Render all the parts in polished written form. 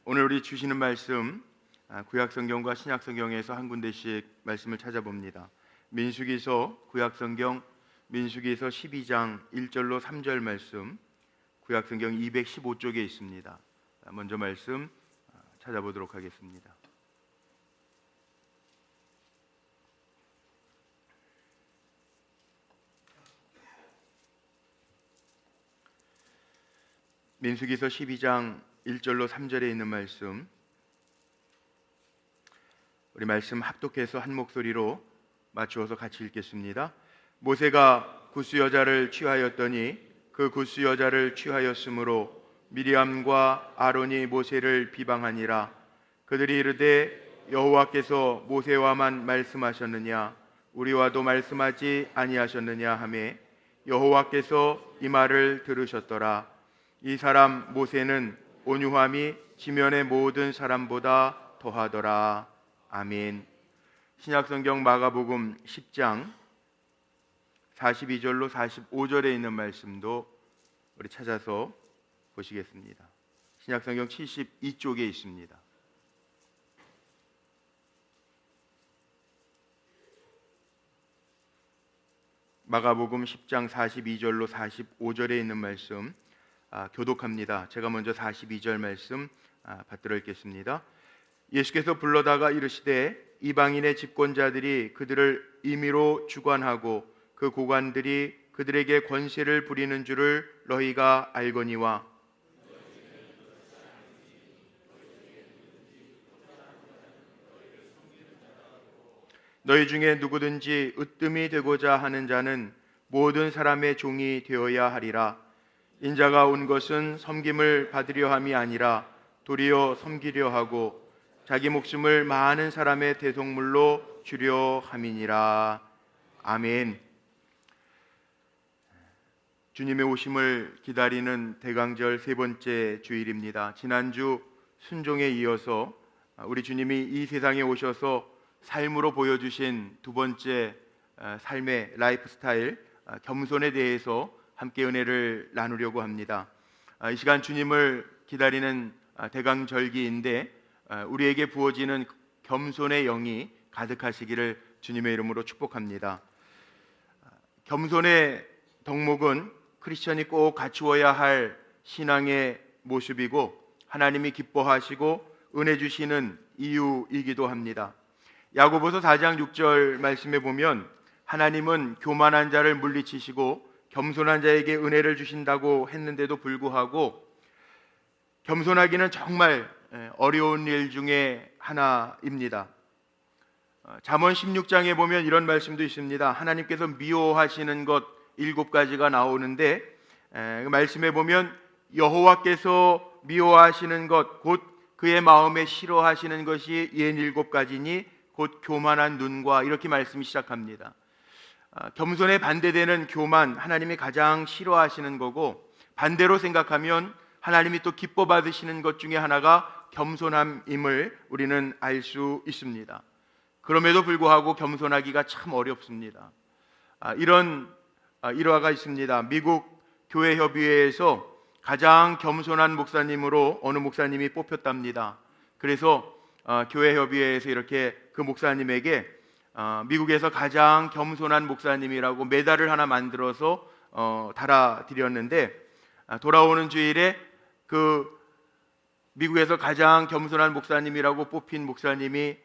오늘 우리 주시는 말씀 구약성경과 신약성경에서 한 군데씩 말씀을 찾아봅니다. 민수기서 구약성경 민수기서 12장 1절로 3절 말씀, 구약성경 215쪽에 있습니다. 먼저 말씀 찾아보도록 하겠습니다. 민수기서 12장 1절로 3절에 있는 말씀, 우리 말씀 합독해서 한 목소리로 맞추어서 같이 읽겠습니다. 모세가 굿스 여자를 취하였더니 그 굿스 여자를 취하였으므로 미리암과 아론이 모세를 비방하니라. 그들이 이르되 여호와께서 모세와만 말씀하셨느냐 우리와도 말씀하지 아니하셨느냐 하매 여호와께서 이 말을 들으셨더라. 이 사람 모세는 온유함이 지면의 모든 사람보다 더하더라. 아멘. 신약성경 마가복음 10장 42절로 45절에 있는 말씀도 우리 찾아서 보시겠습니다. 신약성경 72쪽에 있습니다. 마가복음 10장 42절로 45절에 있는 말씀 교독합니다. 제가 먼저 42절 말씀 받들어 읽겠습니다. 예수께서 불러다가 이르시되 이방인의 집권자들이 그들을 임의로 주관하고 그 고관들이 그들에게 권세를 부리는 줄을 너희가 알거니와 너희 중에 누구든지 으뜸이 되고자 하는 자는 모든 사람의 종이 되어야 하리라. 인자가 온 것은 섬김을 받으려 함이 아니라 도리어 섬기려 하고 자기 목숨을 많은 사람의 대속물로 주려 함이니라. 아멘. 주님의 오심을 기다리는 대강절 세 번째 주일입니다. 지난주 순종에 이어서 우리 주님이 이 세상에 오셔서 삶으로 보여주신 두 번째 삶의 라이프 스타일 겸손에 대해서 함께 은혜를 나누려고 합니다. 이 시간 주님을 기다리는 대강절기인데 우리에게 부어지는 겸손의 영이 가득하시기를 주님의 이름으로 축복합니다. 겸손의 덕목은 크리스천이 꼭 갖추어야 할 신앙의 모습이고 하나님이 기뻐하시고 은혜 주시는 이유이기도 합니다. 야고보서 4장 6절 말씀에 보면 하나님은 교만한 자를 물리치시고 겸손한 자에게 은혜를 주신다고 했는데도 불구하고 겸손하기는 정말 어려운 일 중에 하나입니다. 잠언 16장에 보면 이런 말씀도 있습니다. 하나님께서 미워하시는 것 7가지가 나오는데 그 말씀에 보면 여호와께서 미워하시는 것 곧 그의 마음에 싫어하시는 것이 67가지니 곧 교만한 눈과 이렇게 말씀이 시작합니다. 겸손에 반대되는 교만, 하나님이 가장 싫어하시는 거고 반대로 생각하면 하나님이 또 기뻐 받으시는 것 중에 하나가 겸손함임을 우리는 알 수 있습니다. 그럼에도 불구하고 겸손하기가 참 어렵습니다. 이런 일화가 있습니다. 미국 교회협의회에서 가장 겸손한 목사님으로 어느 목사님이 뽑혔답니다. 그래서 교회협의회에서 이렇게 그 목사님에게 미국에서 가장 겸손한 목사님이라고 메달을 하나 만들어서 달아드렸는데 돌아오는 주일에 그 미국에서 가장 겸손한 목사님이라고 뽑힌 목사님이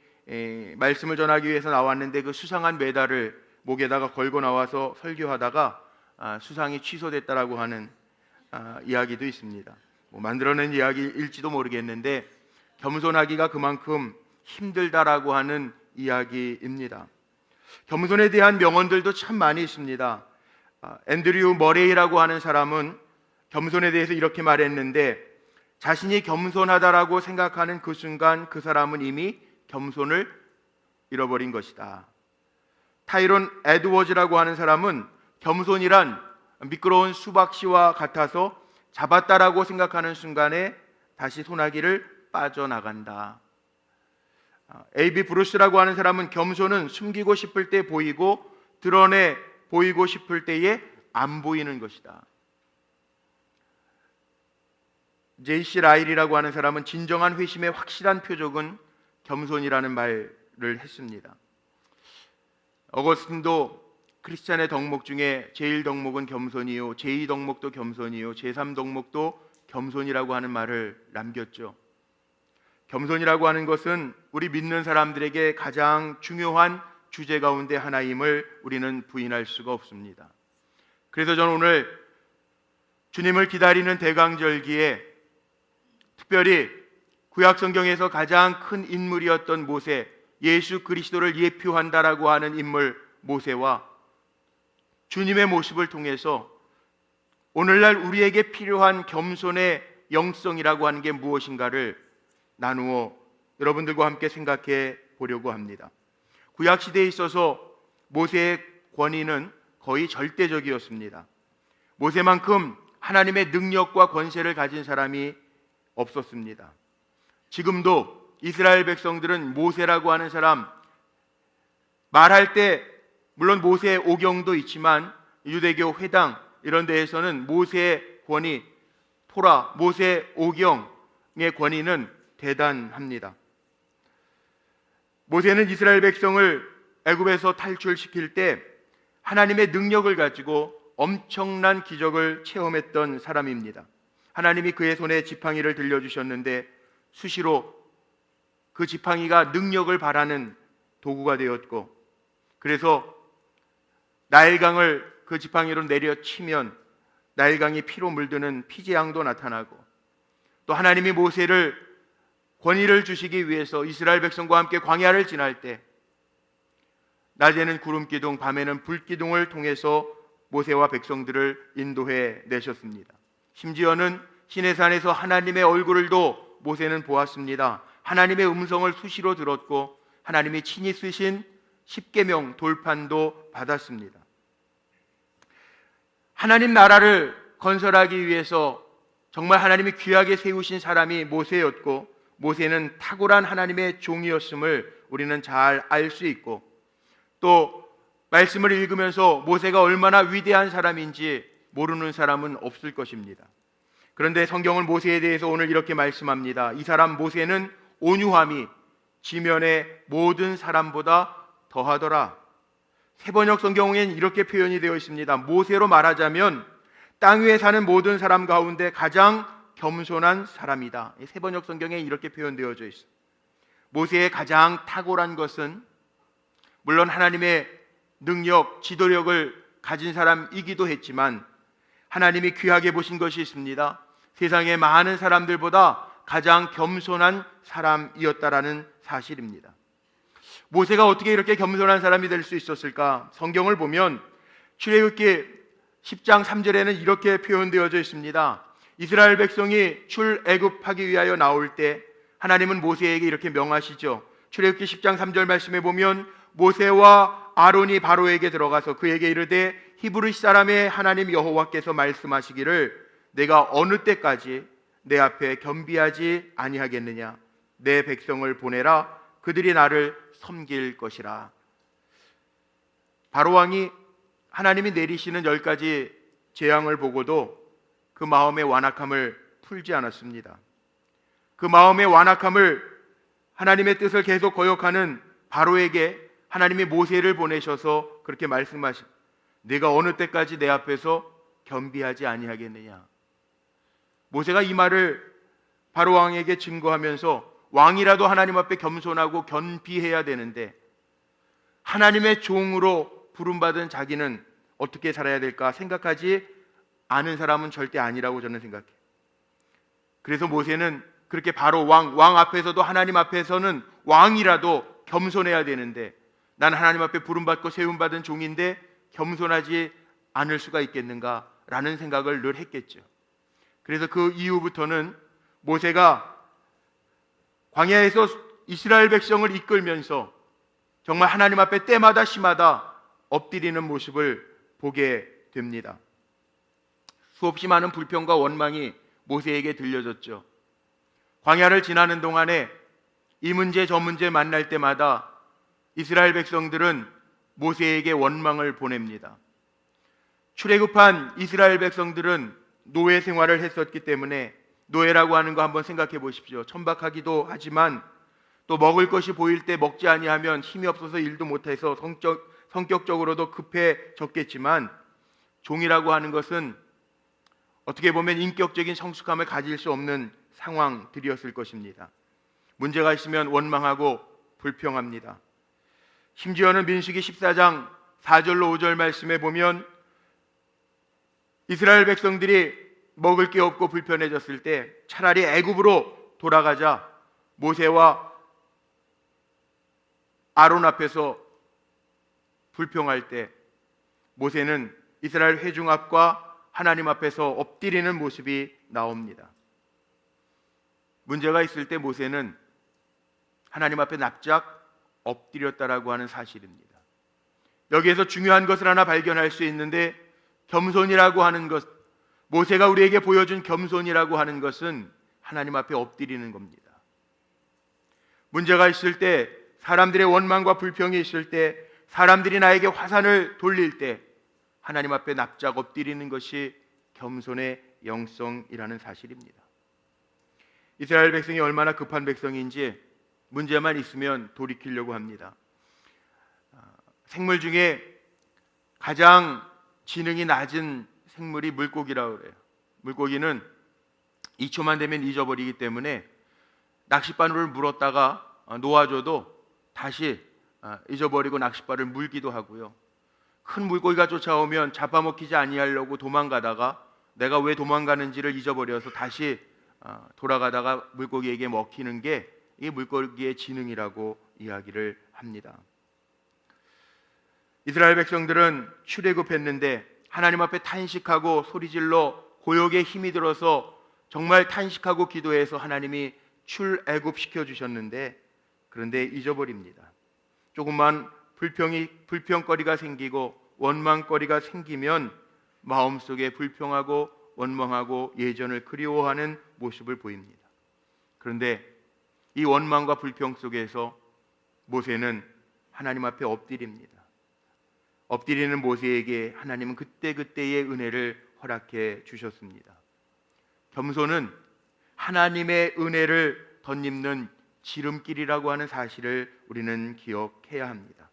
말씀을 전하기 위해서 나왔는데 그 수상한 메달을 목에다가 걸고 나와서 설교하다가 수상이 취소됐다라고 하는 이야기도 있습니다. 만들어낸 이야기일지도 모르겠는데 겸손하기가 그만큼 힘들다라고 하는 이야기입니다. 겸손에 대한 명언들도 참 많이 있습니다. 앤드류 머레이라고 하는 사람은 겸손에 대해서 이렇게 말했는데 자신이 겸손하다라고 생각하는 그 순간 그 사람은 이미 겸손을 잃어버린 것이다. 타이론 에드워즈라고 하는 사람은 겸손이란 미끄러운 수박씨와 같아서 잡았다라고 생각하는 순간에 다시 소나기를 빠져나간다. A.B. 브루스라고 하는 사람은 겸손은 숨기고 싶을 때 보이고 드러내 보이고 싶을 때에 안 보이는 것이다. J.C. 라일이라고 하는 사람은 진정한 회심의 확실한 표적은 겸손이라는 말을 했습니다. 어거스틴도 크리스찬의 덕목 중에 제1덕목은 겸손이요, 제2덕목도 겸손이요, 제3덕목도 겸손이라고 하는 말을 남겼죠. 겸손이라고 하는 것은 우리 믿는 사람들에게 가장 중요한 주제 가운데 하나임을 우리는 부인할 수가 없습니다. 그래서 저는 오늘 주님을 기다리는 대강절기에 특별히 구약 성경에서 가장 큰 인물이었던 모세, 예수 그리스도를 예표한다라고 하는 인물 모세와 주님의 모습을 통해서 오늘날 우리에게 필요한 겸손의 영성이라고 하는 게 무엇인가를 나누어 여러분들과 함께 생각해 보려고 합니다. 구약 시대에 있어서 모세의 권위는 거의 절대적이었습니다. 모세만큼 하나님의 능력과 권세를 가진 사람이 없었습니다. 지금도 이스라엘 백성들은 모세라고 하는 사람, 말할 때 물론 모세의 오경도 있지만 유대교 회당 이런 데에서는 모세의 권위, 토라, 모세 오경의 권위는 대단합니다. 모세는 이스라엘 백성을 애굽에서 탈출시킬 때 하나님의 능력을 가지고 엄청난 기적을 체험했던 사람입니다. 하나님이 그의 손에 지팡이를 들려주셨는데 수시로 그 지팡이가 능력을 발하는 도구가 되었고, 그래서 나일강을 그 지팡이로 내려치면 나일강이 피로 물드는 피재앙도 나타나고, 또 하나님이 모세를 권위를 주시기 위해서 이스라엘 백성과 함께 광야를 지날 때 낮에는 구름기둥, 밤에는 불기둥을 통해서 모세와 백성들을 인도해 내셨습니다. 심지어는 시내산에서 하나님의 얼굴을도 모세는 보았습니다. 하나님의 음성을 수시로 들었고 하나님이 친히 쓰신 십계명 돌판도 받았습니다. 하나님 나라를 건설하기 위해서 정말 하나님이 귀하게 세우신 사람이 모세였고, 모세는 탁월한 하나님의 종이었음을 우리는 잘 알 수 있고, 또 말씀을 읽으면서 모세가 얼마나 위대한 사람인지 모르는 사람은 없을 것입니다. 그런데 성경은 모세에 대해서 오늘 이렇게 말씀합니다. 이 사람 모세는 온유함이 지면의 모든 사람보다 더하더라. 세번역 성경에는 이렇게 표현이 되어 있습니다. 모세로 말하자면 땅 위에 사는 모든 사람 가운데 가장 겸손한 사람이다. 세번역 성경에 이렇게 표현되어져 있습니다. 모세의 가장 탁월한 것은 물론 하나님의 능력, 지도력을 가진 사람이기도 했지만 하나님이 귀하게 보신 것이 있습니다. 세상의 많은 사람들보다 가장 겸손한 사람이었다라는 사실입니다. 모세가 어떻게 이렇게 겸손한 사람이 될 수 있었을까? 성경을 보면 출애굽기 10장 3절에는 이렇게 표현되어져 있습니다. 이스라엘 백성이 출애굽하기 위하여 나올 때 하나님은 모세에게 이렇게 명하시죠. 출애굽기 10장 3절 말씀에 보면 모세와 아론이 바로에게 들어가서 그에게 이르되 히브리 사람의 하나님 여호와께서 말씀하시기를 내가 어느 때까지 내 앞에 겸비하지 아니하겠느냐? 내 백성을 보내라. 그들이 나를 섬길 것이라. 바로왕이 하나님이 내리시는 10가지 재앙을 보고도 그 마음의 완악함을 풀지 않았습니다. 그 마음의 완악함을 하나님의 뜻을 계속 거역하는 바로에게 하나님이 모세를 보내셔서 그렇게 말씀하십니다. 내가 어느 때까지 내 앞에서 겸비하지 아니하겠느냐? 모세가 이 말을 바로왕에게 증거하면서 왕이라도 하나님 앞에 겸손하고 겸비해야 되는데 하나님의 종으로 부름받은 자기는 어떻게 살아야 될까 생각하지 않은 사람은 절대 아니라고 저는 생각해요. 그래서 모세는 그렇게 바로 왕 앞에서도 하나님 앞에서는 왕이라도 겸손해야 되는데 나는 하나님 앞에 부름받고 세움받은 종인데 겸손하지 않을 수가 있겠는가라는 생각을 늘 했겠죠. 그래서 그 이후부터는 모세가 광야에서 이스라엘 백성을 이끌면서 정말 하나님 앞에 때마다 시마다 엎드리는 모습을 보게 됩니다. 수없이 많은 불평과 원망이 모세에게 들려졌죠. 광야를 지나는 동안에 이 문제 저 문제 만날 때마다 이스라엘 백성들은 모세에게 원망을 보냅니다. 출애굽한 이스라엘 백성들은 노예 생활을 했었기 때문에 노예라고 하는 거 한번 생각해 보십시오. 천박하기도 하지만 또 먹을 것이 보일 때 먹지 아니하면 힘이 없어서 일도 못해서 성격적으로도 급해졌겠지만, 종이라고 하는 것은 어떻게 보면 인격적인 성숙함을 가질 수 없는 상황들이었을 것입니다. 문제가 있으면 원망하고 불평합니다. 심지어는 민수기 14장 4절로 5절 말씀에 보면 이스라엘 백성들이 먹을 게 없고 불편해졌을 때 차라리 애굽으로 돌아가자 모세와 아론 앞에서 불평할 때 모세는 이스라엘 회중 앞과 하나님 앞에서 엎드리는 모습이 나옵니다. 문제가 있을 때 모세는 하나님 앞에 납작 엎드렸다라고 하는 사실입니다. 여기에서 중요한 것을 하나 발견할 수 있는데, 겸손이라고 하는 것, 모세가 우리에게 보여준 겸손이라고 하는 것은 하나님 앞에 엎드리는 겁니다. 문제가 있을 때, 사람들의 원망과 불평이 있을 때, 사람들이 나에게 화살을 돌릴 때 하나님 앞에 납작 엎드리는 것이 겸손의 영성이라는 사실입니다. 이스라엘 백성이 얼마나 급한 백성인지 문제만 있으면 돌이키려고 합니다. 생물 중에 가장 지능이 낮은 생물이 물고기라고 그래요. 물고기는 2초만 되면 잊어버리기 때문에 낚싯바늘을 물었다가 놓아줘도 다시 잊어버리고 낚싯바를 물기도 하고요. 큰 물고기가 쫓아오면 잡아먹히지 아니하려고 도망가다가 내가 왜 도망가는지를 잊어버려서 다시 돌아가다가 물고기에게 먹히는 게 이 물고기의 지능이라고 이야기를 합니다. 이스라엘 백성들은 출애굽했는데 하나님 앞에 탄식하고 소리질러 고역에 힘이 들어서 정말 탄식하고 기도해서 하나님이 출애굽시켜 주셨는데, 그런데 잊어버립니다. 조금만 불평거리가 생기고 원망거리가 생기면 마음속에 불평하고 원망하고 예전을 그리워하는 모습을 보입니다. 그런데 이 원망과 불평 속에서 모세는 하나님 앞에 엎드립니다. 엎드리는 모세에게 하나님은 그때그때의 은혜를 허락해 주셨습니다. 겸손은 하나님의 은혜를 덧입는 지름길이라고 하는 사실을 우리는 기억해야 합니다.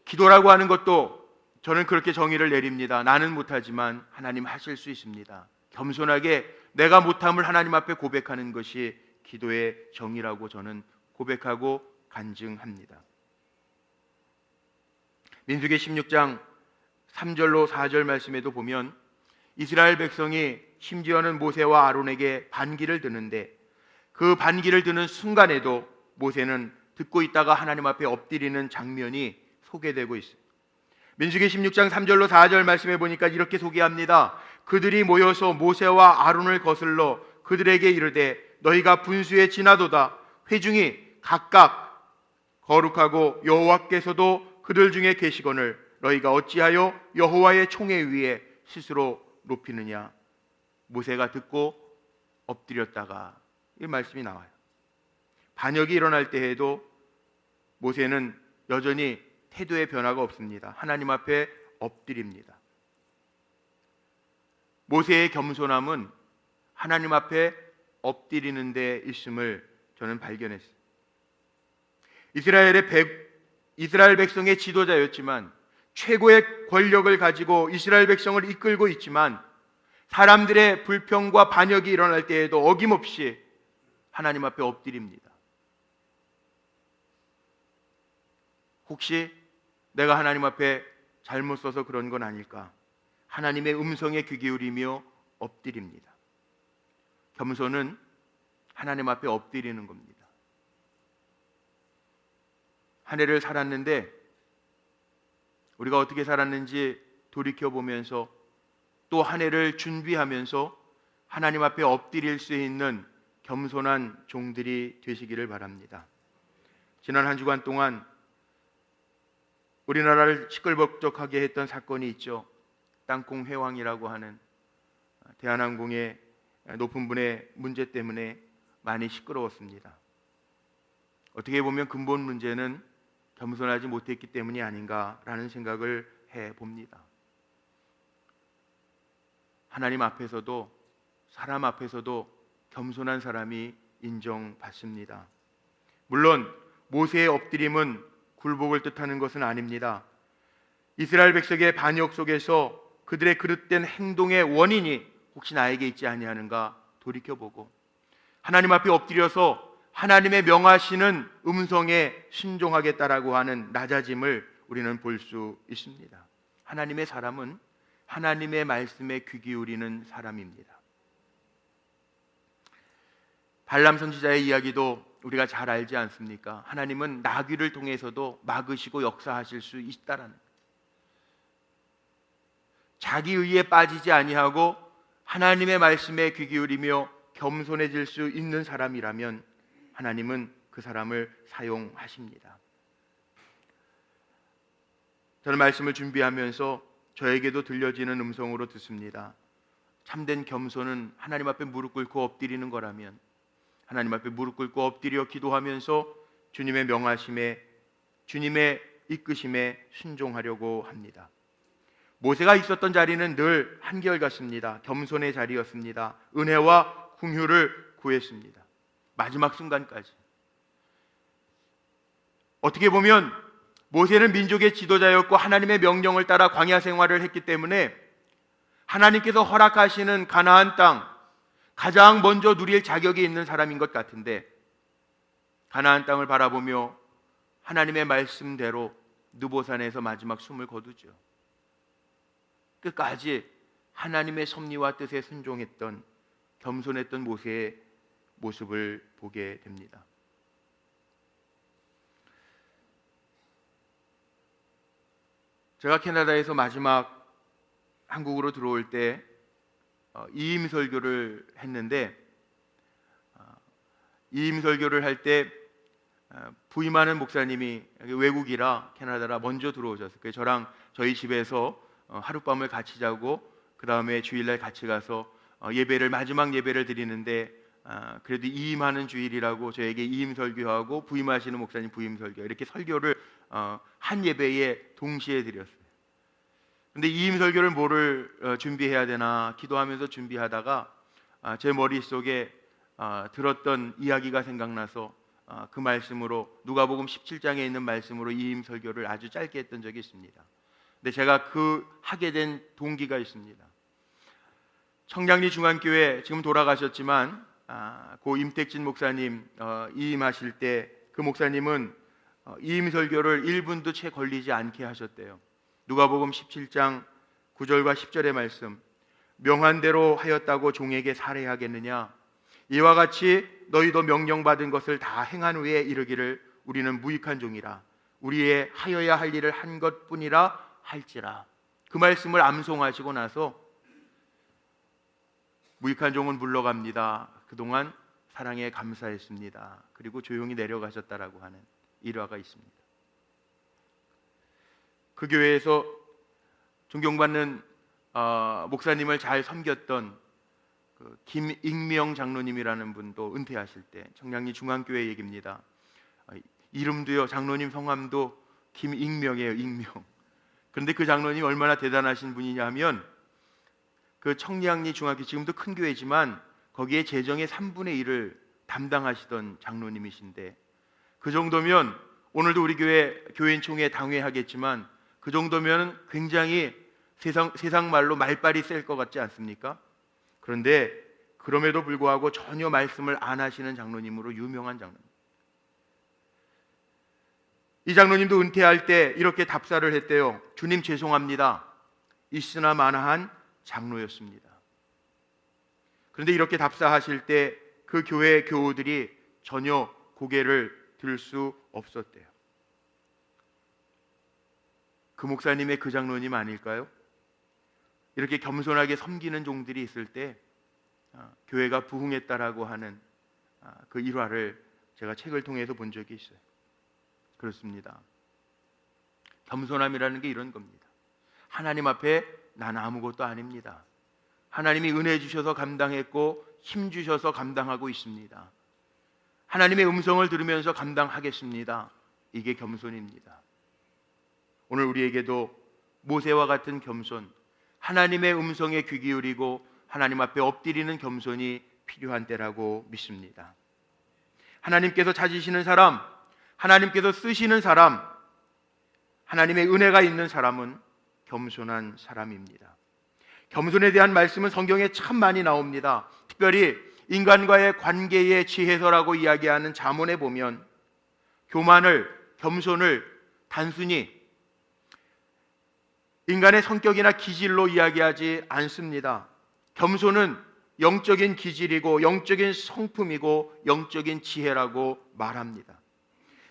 기도라고 하는 것도 저는 그렇게 정의를 내립니다. 나는 못하지만 하나님 하실 수 있습니다. 겸손하게 내가 못함을 하나님 앞에 고백하는 것이 기도의 정의라고 저는 고백하고 간증합니다. 민수기 16장 3절로 4절 말씀에도 보면 이스라엘 백성이 심지어는 모세와 아론에게 반기를 드는데, 그 반기를 드는 순간에도 모세는 듣고 있다가 하나님 앞에 엎드리는 장면이 소개되고 있습니다. 민수기 16장 3절로 4절 말씀에 보니까 이렇게 소개합니다. 그들이 모여서 모세와 아론을 거슬러 그들에게 이르되 너희가 분수에 지나도다. 회중이 각각 거룩하고 여호와께서도 그들 중에 계시거늘 너희가 어찌하여 여호와의 총회 위에 스스로 높이느냐. 모세가 듣고 엎드렸다가 이 말씀이 나와요. 반역이 일어날 때에도 모세는 여전히 태도의 변화가 없습니다. 하나님 앞에 엎드립니다. 모세의 겸손함은 하나님 앞에 엎드리는 데 있음을 저는 발견했어요. 이스라엘 백성의 지도자였지만, 최고의 권력을 가지고 이스라엘 백성을 이끌고 있지만, 사람들의 불평과 반역이 일어날 때에도 어김없이 하나님 앞에 엎드립니다. 혹시 내가 하나님 앞에 잘못 서서 그런 건 아닐까? 하나님의 음성에 귀 기울이며 엎드립니다. 겸손은 하나님 앞에 엎드리는 겁니다. 한 해를 살았는데 우리가 어떻게 살았는지 돌이켜보면서 또 한 해를 준비하면서 하나님 앞에 엎드릴 수 있는 겸손한 종들이 되시기를 바랍니다. 지난 한 주간 동안 우리나라를 시끌벅적하게 했던 사건이 있죠. 땅콩 회왕이라고 하는 대한항공의 높은 분의 문제 때문에 많이 시끄러웠습니다. 어떻게 보면 근본 문제는 겸손하지 못했기 때문이 아닌가라는 생각을 해봅니다. 하나님 앞에서도 사람 앞에서도 겸손한 사람이 인정받습니다. 물론 모세의 엎드림은 굴복을 뜻하는 것은 아닙니다. 이스라엘 백성의 반역 속에서 그들의 그릇된 행동의 원인이 혹시 나에게 있지 아니하는가 돌이켜보고 하나님 앞에 엎드려서 하나님의 명하시는 음성에 순종하겠다라고 하는 낮아짐을 우리는 볼 수 있습니다. 하나님의 사람은 하나님의 말씀에 귀 기울이는 사람입니다. 발람 선지자의 이야기도 우리가 잘 알지 않습니까? 하나님은 나귀를 통해서도 막으시고 역사하실 수 있다라는, 자기 의에 빠지지 아니하고 하나님의 말씀에 귀 기울이며 겸손해질 수 있는 사람이라면 하나님은 그 사람을 사용하십니다. 저는 말씀을 준비하면서 저에게도 들려지는 음성으로 듣습니다. 참된 겸손은 하나님 앞에 무릎 꿇고 엎드리는 거라면 하나님 앞에 무릎 꿇고 엎드려 기도하면서 주님의 명하심에, 주님의 이끄심에 순종하려고 합니다. 모세가 있었던 자리는 늘 한결같습니다. 겸손의 자리였습니다. 은혜와 긍휼을 구했습니다. 마지막 순간까지. 어떻게 보면 모세는 민족의 지도자였고 하나님의 명령을 따라 광야 생활을 했기 때문에 하나님께서 허락하시는 가나안 땅, 가장 먼저 누릴 자격이 있는 사람인 것 같은데, 가나안 땅을 바라보며 하나님의 말씀대로 느보산에서 마지막 숨을 거두죠. 끝까지 하나님의 섭리와 뜻에 순종했던, 겸손했던 모세의 모습을 보게 됩니다. 제가 캐나다에서 마지막 한국으로 들어올 때 이임 설교를 했는데, 이임 설교를 할 때 부임하는 목사님이 외국이라 캐나다라 먼저 들어오셨어요. 저랑 저희 집에서 하룻밤을 같이 자고 그 다음에 주일날 같이 가서 예배를, 마지막 예배를 드리는데, 그래도 이임하는 주일이라고 저에게 이임 설교하고 부임하시는 목사님 부임 설교, 이렇게 설교를 한 예배에 동시에 드렸어요. 근데 이임 설교를 뭐를 준비해야 되나 기도하면서 준비하다가 제 머릿속에 들었던 이야기가 생각나서 그 말씀으로, 누가복음 17장에 있는 말씀으로 이임 설교를 아주 짧게 했던 적이 있습니다. 근데 제가 하게 된 동기가 있습니다. 청량리 중앙교회, 지금 돌아가셨지만 고 임택진 목사님 이임하실 때 그 목사님은 이임 설교를 1분도 채 걸리지 않게 하셨대요. 누가복음 17장 9절과 10절의 말씀, 명한 대로 하였다고 종에게 살해하겠느냐, 이와 같이 너희도 명령받은 것을 다 행한 후에 이르기를 우리는 무익한 종이라, 우리의 하여야 할 일을 한 것뿐이라 할지라. 그 말씀을 암송하시고 나서 무익한 종은 물러갑니다. 그동안 사랑에 감사했습니다. 그리고 조용히 내려가셨다라고 하는 일화가 있습니다. 그 교회에서 존경받는 목사님을 잘 섬겼던 김익명 장로님이라는 분도 은퇴하실 때, 청량리 중앙교회 얘기입니다. 이름도요, 장로님 성함도 김익명이에요. 익명. 그런데 그 장로님 얼마나 대단하신 분이냐면, 그 청량리 중학교, 지금도 큰 교회지만 거기에 재정의 3분의 1을 담당하시던 장로님이신데, 그 정도면 오늘도 우리 교인 총회 당회하겠지만 그 정도면 굉장히 세상 말로 말빨이 셀 것 같지 않습니까? 그런데 그럼에도 불구하고 전혀 말씀을 안 하시는 장로님으로 유명한 장로님. 이 장로님도 은퇴할 때 이렇게 답사를 했대요. 주님 죄송합니다. 있으나 마나한 장로였습니다. 그런데 이렇게 답사하실 때 그 교회 교우들이 전혀 고개를 들 수 없었대요. 그 목사님의 그 장로님 아닐까요? 이렇게 겸손하게 섬기는 종들이 있을 때 교회가 부흥했다라고 하는 그 일화를 제가 책을 통해서 본 적이 있어요. 그렇습니다. 겸손함이라는 게 이런 겁니다. 하나님 앞에 나는 아무것도 아닙니다. 하나님이 은혜 주셔서 감당했고 힘 주셔서 감당하고 있습니다. 하나님의 음성을 들으면서 감당하겠습니다. 이게 겸손입니다. 오늘 우리에게도 모세와 같은 겸손, 하나님의 음성에 귀 기울이고 하나님 앞에 엎드리는 겸손이 필요한 때라고 믿습니다. 하나님께서 찾으시는 사람, 하나님께서 쓰시는 사람, 하나님의 은혜가 있는 사람은 겸손한 사람입니다. 겸손에 대한 말씀은 성경에 참 많이 나옵니다. 특별히 인간과의 관계의 지혜서라고 이야기하는 잠언에 보면 교만을, 겸손을 단순히 인간의 성격이나 기질로 이야기하지 않습니다. 겸손은 영적인 기질이고 영적인 성품이고 영적인 지혜라고 말합니다.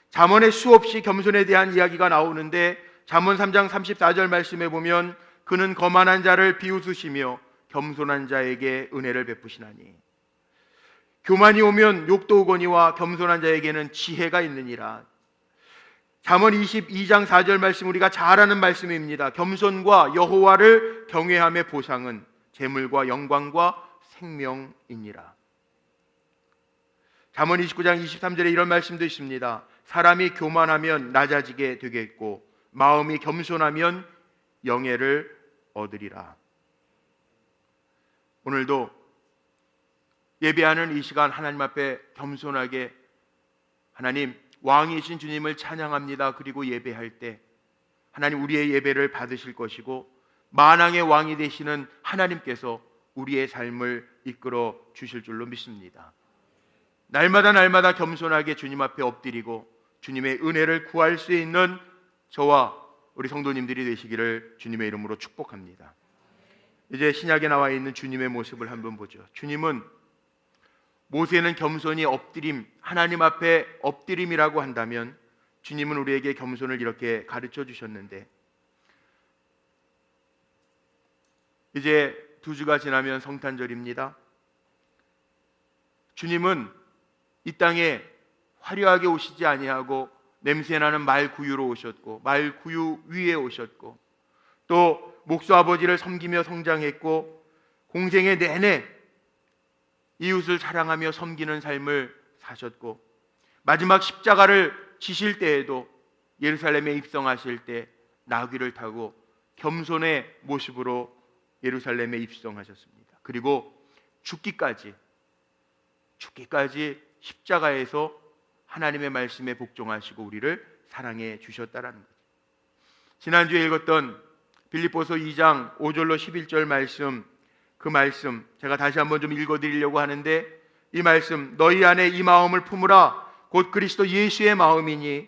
잠언에 수없이 겸손에 대한 이야기가 나오는데 잠언 3장 34절 말씀에 보면 그는 거만한 자를 비웃으시며 겸손한 자에게 은혜를 베푸시나니 교만이 오면 욕도 오거니와 겸손한 자에게는 지혜가 있느니라. 잠언 22장 4절 말씀 우리가 잘 아는 말씀입니다. 겸손과 여호와를 경외함의 보상은 재물과 영광과 생명이니라. 잠언 29장 23절에 이런 말씀도 있습니다. 사람이 교만하면 낮아지게 되겠고 마음이 겸손하면 영예를 얻으리라. 오늘도 예배하는 이 시간 하나님 앞에 겸손하게 하나님 왕이신 주님을 찬양합니다. 그리고 예배할 때 하나님 우리의 예배를 받으실 것이고 만왕의 왕이 되시는 하나님께서 우리의 삶을 이끌어 주실 줄로 믿습니다. 날마다 겸손하게 주님 앞에 엎드리고 주님의 은혜를 구할 수 있는 저와 우리 성도님들이 되시기를 주님의 이름으로 축복합니다. 이제 신약에 나와 있는 주님의 모습을 한번 보죠. 주님은 모세는 겸손히 엎드림, 하나님 앞에 엎드림이라고 한다면 주님은 우리에게 겸손을 이렇게 가르쳐 주셨는데 이제 2주가 지나면 성탄절입니다. 주님은 이 땅에 화려하게 오시지 아니하고 냄새나는 말구유로 오셨고 말구유 위에 오셨고 또 목수 아버지를 섬기며 성장했고 공생의 내내 이웃을 사랑하며 섬기는 삶을 사셨고 마지막 십자가를 지실 때에도 예루살렘에 입성하실 때 나귀를 타고 겸손의 모습으로 예루살렘에 입성하셨습니다. 그리고 죽기까지 십자가에서 하나님의 말씀에 복종하시고 우리를 사랑해 주셨다라는 거죠. 지난주에 읽었던 빌립보서 2장 5절로 11절 말씀, 그 말씀 제가 다시 한번 좀 읽어드리려고 하는데 이 말씀 너희 안에 이 마음을 품으라 곧 그리스도 예수의 마음이니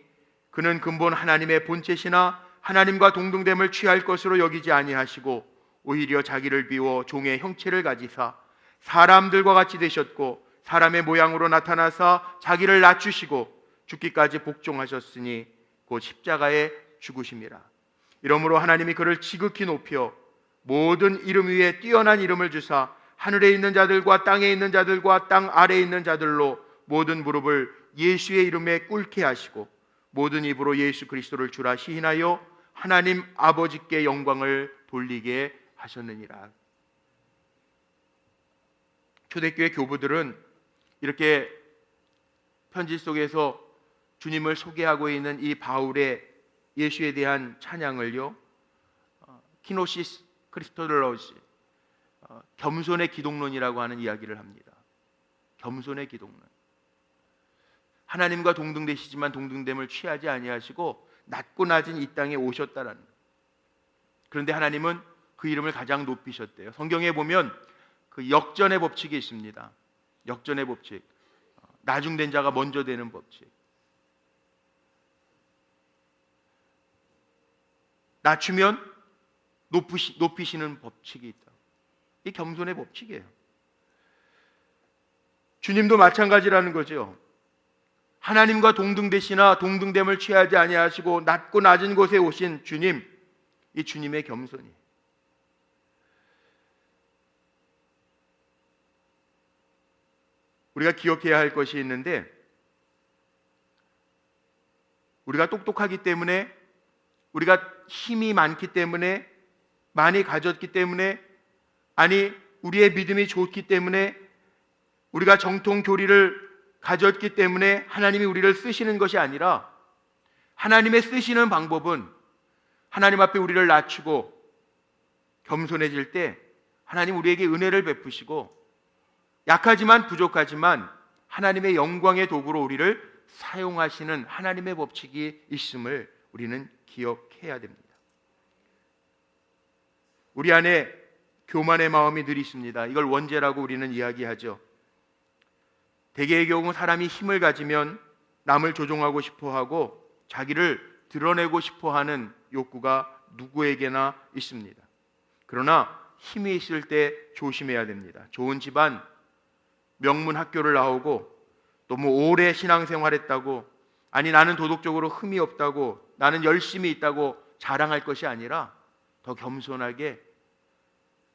그는 근본 하나님의 본체시나 하나님과 동등됨을 취할 것으로 여기지 아니하시고 오히려 자기를 비워 종의 형체를 가지사 사람들과 같이 되셨고 사람의 모양으로 나타나사 자기를 낮추시고 죽기까지 복종하셨으니 곧 십자가에 죽으심이라. 이러므로 하나님이 그를 지극히 높여 모든 이름 위에 뛰어난 이름을 주사 하늘에 있는 자들과 땅에 있는 자들과 땅 아래에 있는 자들로 모든 무릎을 예수의 이름에 꿇게 하시고 모든 입으로 예수 그리스도를 주라 시인하여 하나님 아버지께 영광을 돌리게 하셨느니라. 초대교회 교부들은 이렇게 편지 속에서 주님을 소개하고 있는 이 바울의 예수에 대한 찬양을요 키노시스 크리스토들로시 겸손의 기독론이라고 하는 이야기를 합니다. 겸손의 기독론. 하나님과 동등되시지만 동등됨을 취하지 아니하시고 낮고 낮은 이 땅에 오셨다라는 거예요. 그런데 하나님은 그 이름을 가장 높이셨대요. 성경에 보면 그 역전의 법칙이 있습니다. 역전의 법칙. 나중된 자가 먼저 되는 법칙. 낮추면 높이시는 법칙이 있다. 이 겸손의 법칙이에요. 주님도 마찬가지라는 거죠. 하나님과 동등되시나 동등됨을 취하지 아니하시고 낮고 낮은 곳에 오신 주님, 이 주님의 겸손이. 우리가 기억해야 할 것이 있는데 우리가 똑똑하기 때문에 우리가 힘이 많기 때문에 많이 가졌기 때문에 아니 우리의 믿음이 좋기 때문에 우리가 정통 교리를 가졌기 때문에 하나님이 우리를 쓰시는 것이 아니라 하나님의 쓰시는 방법은 하나님 앞에 우리를 낮추고 겸손해질 때 하나님 우리에게 은혜를 베푸시고 약하지만 부족하지만 하나님의 영광의 도구로 우리를 사용하시는 하나님의 법칙이 있음을 우리는 기억해야 됩니다. 우리 안에 교만의 마음이 늘 있습니다. 이걸 원죄라고 우리는 이야기하죠. 대개의 경우 사람이 힘을 가지면 남을 조종하고 싶어하고 자기를 드러내고 싶어하는 욕구가 누구에게나 있습니다. 그러나 힘이 있을 때 조심해야 됩니다. 좋은 집안, 명문 학교를 나오고 너무 오래 신앙생활했다고, 아니 나는 도덕적으로 흠이 없다고, 나는 열심히 있다고 자랑할 것이 아니라 더 겸손하게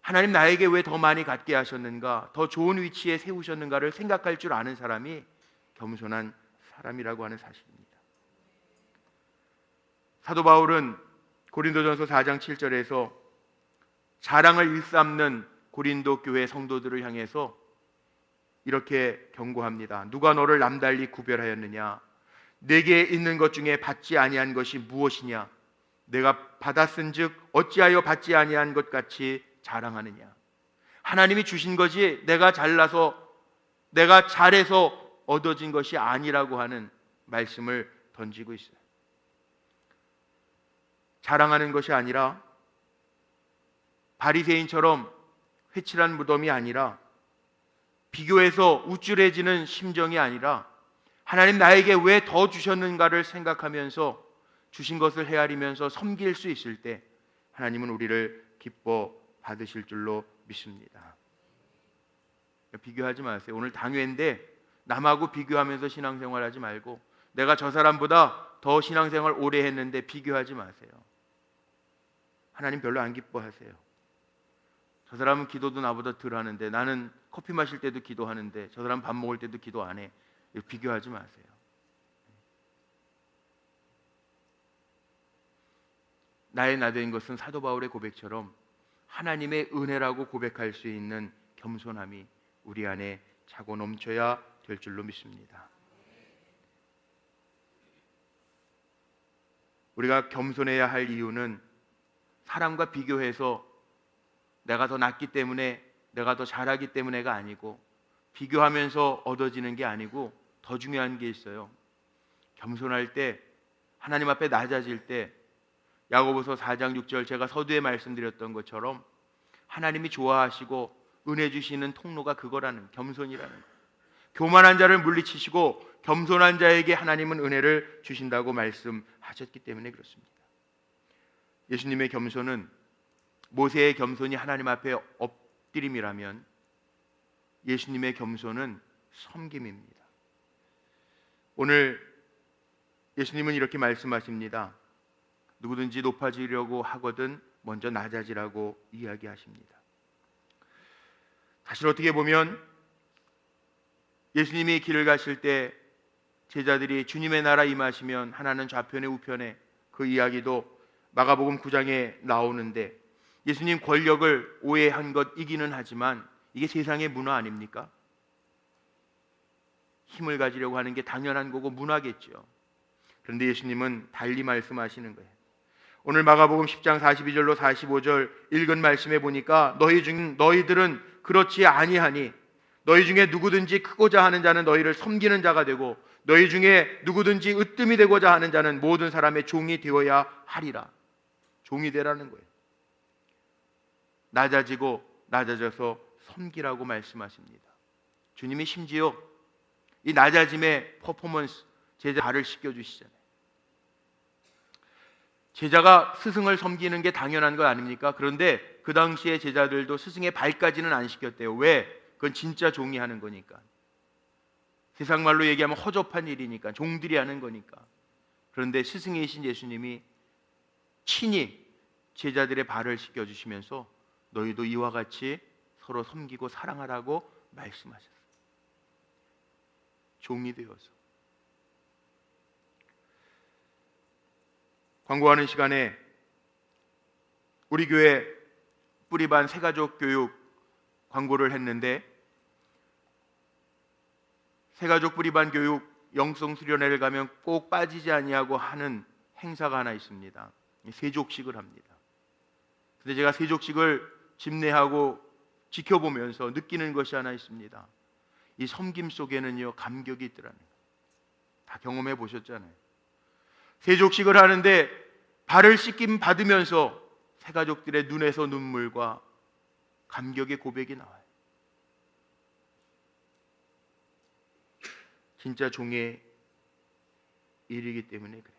하나님 나에게 왜 더 많이 갖게 하셨는가, 더 좋은 위치에 세우셨는가를 생각할 줄 아는 사람이 겸손한 사람이라고 하는 사실입니다. 사도 바울은 고린도전서 4장 7절에서 자랑을 일삼는 고린도 교회 성도들을 향해서 이렇게 경고합니다. 누가 너를 남달리 구별하였느냐? 내게 있는 것 중에 받지 아니한 것이 무엇이냐? 내가 받았은즉 어찌하여 받지 아니한 것 같이 자랑하느냐? 하나님이 주신 것이 내가 잘나서 내가 잘해서 얻어진 것이 아니라고 하는 말씀을 던지고 있어요. 자랑하는 것이 아니라 바리새인처럼 회칠한 무덤이 아니라 비교해서 우쭐해지는 심정이 아니라 하나님 나에게 왜 더 주셨는가를 생각하면서 주신 것을 헤아리면서 섬길 수 있을 때 하나님은 우리를 기뻐 받으실 줄로 믿습니다. 비교하지 마세요. 오늘 당회인데 남하고 비교하면서 신앙생활하지 말고 내가 저 사람보다 더 신앙생활 오래 했는데 비교하지 마세요. 하나님 별로 안 기뻐하세요. 저 사람은 기도도 나보다 덜 하는데 나는 커피 마실 때도 기도하는데 저 사람 밥 먹을 때도 기도 안 해. 비교하지 마세요. 나의 나된 것은 사도 바울의 고백처럼 하나님의 은혜라고 고백할 수 있는 겸손함이 우리 안에 차고 넘쳐야 될 줄로 믿습니다. 우리가 겸손해야 할 이유는 사람과 비교해서 내가 더 낫기 때문에, 내가 더 잘하기 때문에가 아니고, 비교하면서 얻어지는 게 아니고 더 중요한 게 있어요. 겸손할 때, 하나님 앞에 낮아질 때, 야고보서 4장 6절 제가 서두에 말씀드렸던 것처럼 하나님이 좋아하시고 은혜 주시는 통로가 그거라는, 겸손이라는 거. 교만한 자를 물리치시고 겸손한 자에게 하나님은 은혜를 주신다고 말씀하셨기 때문에 그렇습니다. 예수님의 겸손은, 모세의 겸손이 하나님 앞에 엎드림이라면 예수님의 겸손은 섬김입니다. 오늘 예수님은 이렇게 말씀하십니다. 누구든지 높아지려고 하거든 먼저 낮아지라고 이야기하십니다. 사실 어떻게 보면 예수님이 길을 가실 때 제자들이 주님의 나라 임하시면 하나는 좌편에 우편에, 그 이야기도 마가복음 9장에 나오는데 예수님 권력을 오해한 것이기는 하지만 이게 세상의 문화 아닙니까? 힘을 가지려고 하는 게 당연한 거고 문화겠죠. 그런데 예수님은 달리 말씀하시는 거예요. 오늘 마가복음 10장 42절로 45절 읽은 말씀에 보니까 너희들은 그렇지 아니하니 너희 중에 누구든지 크고자 하는 자는 너희를 섬기는 자가 되고 너희 중에 누구든지 으뜸이 되고자 하는 자는 모든 사람의 종이 되어야 하리라. 종이 되라는 거예요. 낮아져서 섬기라고 말씀하십니다. 주님이 심지어 이 낮아짐의 퍼포먼스, 제자 발을 씻겨주시잖아요. 제자가 스승을 섬기는 게 당연한 거 아닙니까? 그런데 그 당시에 제자들도 스승의 발까지는 안 씻겼대요. 왜? 그건 진짜 종이 하는 거니까. 세상 말로 얘기하면 허접한 일이니까, 종들이 하는 거니까. 그런데 스승이신 예수님이 친히 제자들의 발을 씻겨주시면서 너희도 이와 같이 서로 섬기고 사랑하라고 말씀하셨어요. 종이 되어서. 광고하는 시간에 우리 교회 뿌리반 새가족 교육 광고를 했는데, 새가족 뿌리반 교육 영성 수련회를 가면 꼭 빠지지 아니하고 하는 행사가 하나 있습니다. 세족식을 합니다. 근데 제가 세족식을 집례하고 지켜보면서 느끼는 것이 하나 있습니다. 이 섬김 속에는요, 감격이 있더라는 거예요. 다 경험해 보셨잖아요. 세족식을 하는데 발을 씻김 받으면서 새가족들의 눈에서 눈물과 감격의 고백이 나와요. 진짜 종의 일이기 때문에 그래요.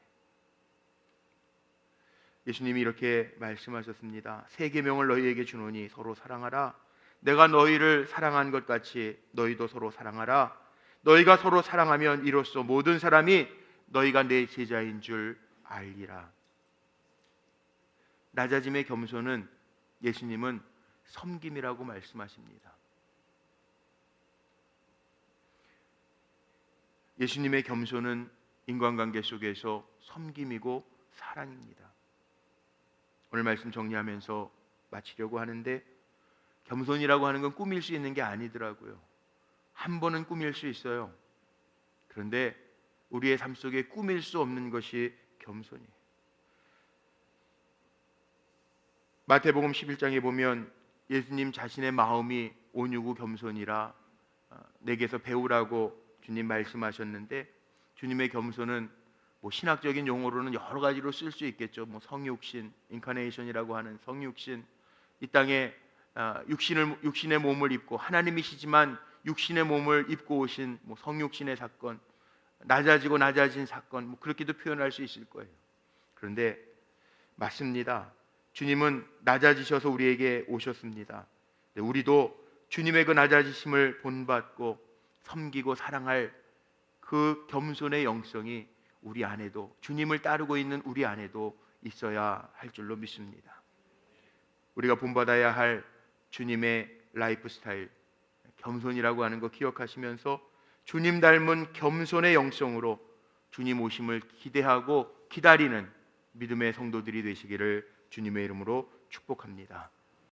예수님이 이렇게 말씀하셨습니다. 새 계명을 너희에게 주노니 서로 사랑하라. 내가 너희를 사랑한 것 같이 너희도 서로 사랑하라. 너희가 서로 사랑하면 이로써 모든 사람이 너희가 내 제자인 줄 알리라. 낮아짐의 겸손은 예수님은 섬김이라고 말씀하십니다. 예수님의 겸손은 인간관계 속에서 섬김이고 사랑입니다. 오늘 말씀 정리하면서 마치려고 하는데, 겸손이라고 하는 건 꾸밀 수 있는 게 아니더라고요. 한 번은 꾸밀 수 있어요. 그런데 우리의 삶 속에 꾸밀 수 없는 것이 겸손이에요. 마태복음 11장에 보면 예수님 자신의 마음이 온유고 겸손이라 내게서 배우라고 주님 말씀하셨는데, 주님의 겸손은 신학적인 용어로는 여러 가지로 쓸 수 있겠죠. 성육신, 인카네이션이라고 하는 성육신, 이 땅에 육신의 몸을 입고 하나님이시지만 육신의 몸을 입고 오신 성육신의 사건, 낮아진 사건, 그렇게도 표현할 수 있을 거예요. 그런데 맞습니다. 주님은 낮아지셔서 우리에게 오셨습니다. 우리도 주님의 그 낮아지심을 본받고 섬기고 사랑할 그 겸손의 영성이 우리 안에도, 주님을 따르고 있는 우리 안에도 있어야 할 줄로 믿습니다. 우리가 본받아야 할 주님의 라이프 스타일, 겸손이라고 하는 거 기억하시면서 주님 닮은 겸손의 영성으로 주님 오심을 기대하고 기다리는 믿음의 성도들이 되시기를 주님의 이름으로 축복합니다.